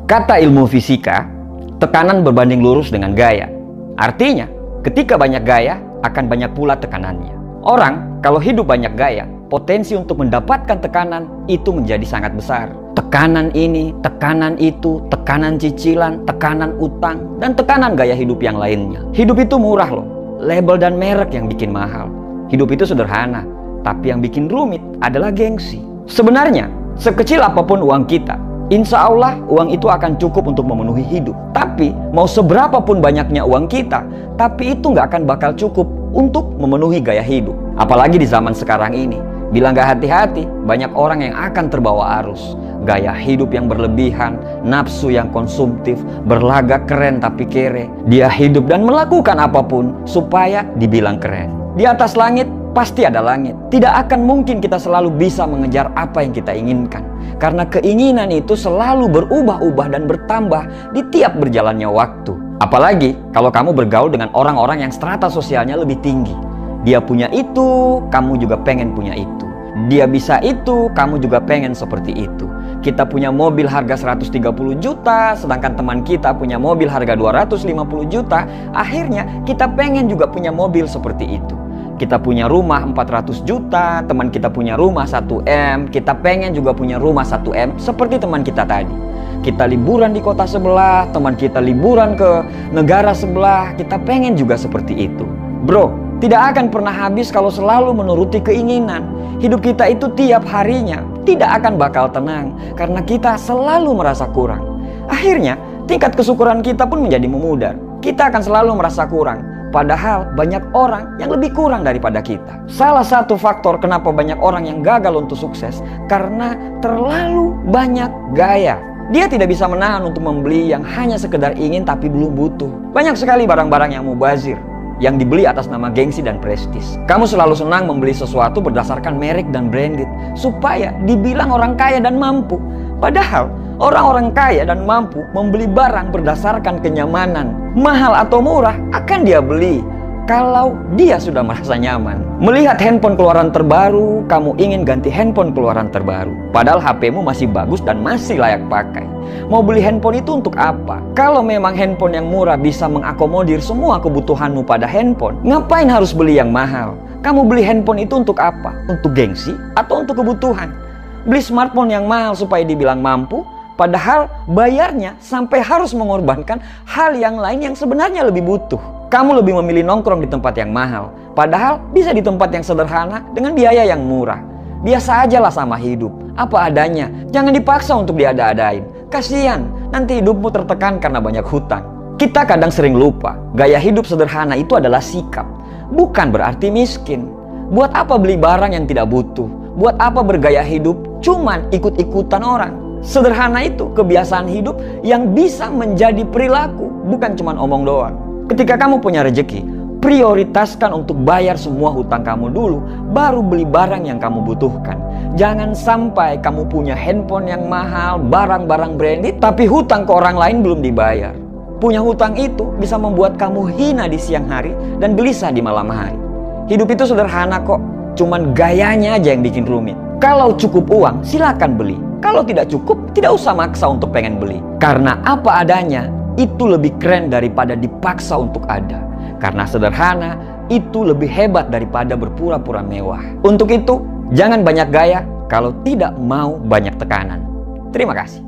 Kata ilmu fisika, tekanan berbanding lurus dengan gaya. Artinya, ketika banyak gaya, akan banyak pula tekanannya. Orang, kalau hidup banyak gaya, potensi untuk mendapatkan tekanan itu menjadi sangat besar. Tekanan ini, tekanan itu, tekanan cicilan, tekanan utang, dan tekanan gaya hidup yang lainnya. Hidup itu murah loh, label dan merek yang bikin mahal. Hidup itu sederhana, tapi yang bikin rumit adalah gengsi. Sebenarnya, sekecil apapun uang kita, insya Allah uang itu akan cukup untuk memenuhi hidup. Tapi mau seberapa pun banyaknya uang kita, tapi itu nggak akan bakal cukup untuk memenuhi gaya hidup. Apalagi di zaman sekarang ini, bila nggak hati-hati, banyak orang yang akan terbawa arus. Gaya hidup yang berlebihan, nafsu yang konsumtif, berlagak keren tapi kere. Dia hidup dan melakukan apapun supaya dibilang keren. Di atas langit pasti ada langit. Tidak akan mungkin kita selalu bisa mengejar apa yang kita inginkan. Karena keinginan itu selalu berubah-ubah dan bertambah di tiap berjalannya waktu. Apalagi kalau kamu bergaul dengan orang-orang yang strata sosialnya lebih tinggi. Dia punya itu, kamu juga pengen punya itu. Dia bisa itu, kamu juga pengen seperti itu. Kita punya mobil harga 130 juta, sedangkan teman kita punya mobil harga 250 juta. Akhirnya kita pengen juga punya mobil seperti itu. Kita punya rumah 400 juta, teman kita punya rumah 1M, kita pengen juga punya rumah 1M seperti teman kita tadi. Kita liburan di kota sebelah, teman kita liburan ke negara sebelah, kita pengen juga seperti itu. Bro, tidak akan pernah habis kalau selalu menuruti keinginan. Hidup kita itu tiap harinya tidak akan bakal tenang karena kita selalu merasa kurang. Akhirnya, tingkat kesyukuran kita pun menjadi memudar. Kita akan selalu merasa kurang, padahal banyak orang yang lebih kurang daripada kita. Salah satu faktor kenapa banyak orang yang gagal untuk sukses karena terlalu banyak gaya. Dia tidak bisa menahan untuk membeli yang hanya sekedar ingin tapi belum butuh. Banyak sekali barang-barang yang mubazir, yang dibeli atas nama gengsi dan prestis. Kamu selalu senang membeli sesuatu berdasarkan merek dan branded supaya dibilang orang kaya dan mampu. Padahal orang-orang kaya dan mampu membeli barang berdasarkan kenyamanan. Mahal atau murah akan dia beli kalau dia sudah merasa nyaman. Melihat handphone keluaran terbaru, kamu ingin ganti handphone keluaran terbaru. Padahal HP-mu masih bagus dan masih layak pakai. Mau beli handphone itu untuk apa? Kalau memang handphone yang murah bisa mengakomodir semua kebutuhanmu pada handphone, ngapain harus beli yang mahal? Kamu beli handphone itu untuk apa? Untuk gengsi atau untuk kebutuhan? Beli smartphone yang mahal supaya dibilang mampu, padahal bayarnya sampai harus mengorbankan hal yang lain yang sebenarnya lebih butuh. Kamu lebih memilih nongkrong di tempat yang mahal, padahal bisa di tempat yang sederhana dengan biaya yang murah. Biasa ajalah sama hidup, apa adanya. Jangan dipaksa untuk diada-adain. Kasian, nanti hidupmu tertekan karena banyak hutang. Kita kadang sering lupa, gaya hidup sederhana itu adalah sikap, bukan berarti miskin. Buat apa beli barang yang tidak butuh? Buat apa bergaya hidup cuman ikut-ikutan orang? Sederhana itu kebiasaan hidup yang bisa menjadi perilaku, bukan cuman omong doang. Ketika kamu punya rezeki, prioritaskan untuk bayar semua hutang kamu dulu, baru beli barang yang kamu butuhkan. Jangan sampai kamu punya handphone yang mahal, barang-barang branded, tapi hutang ke orang lain belum dibayar. Punya hutang itu bisa membuat kamu hina di siang hari dan gelisah di malam hari. Hidup itu sederhana kok, cuman gayanya aja yang bikin rumit. Kalau cukup uang, silakan beli. Kalau tidak cukup, tidak usah maksa untuk pengen beli. Karena apa adanya, itu lebih keren daripada dipaksa untuk ada. Karena sederhana, itu lebih hebat daripada berpura-pura mewah. Untuk itu, jangan banyak gaya kalau tidak mau banyak tekanan. Terima kasih.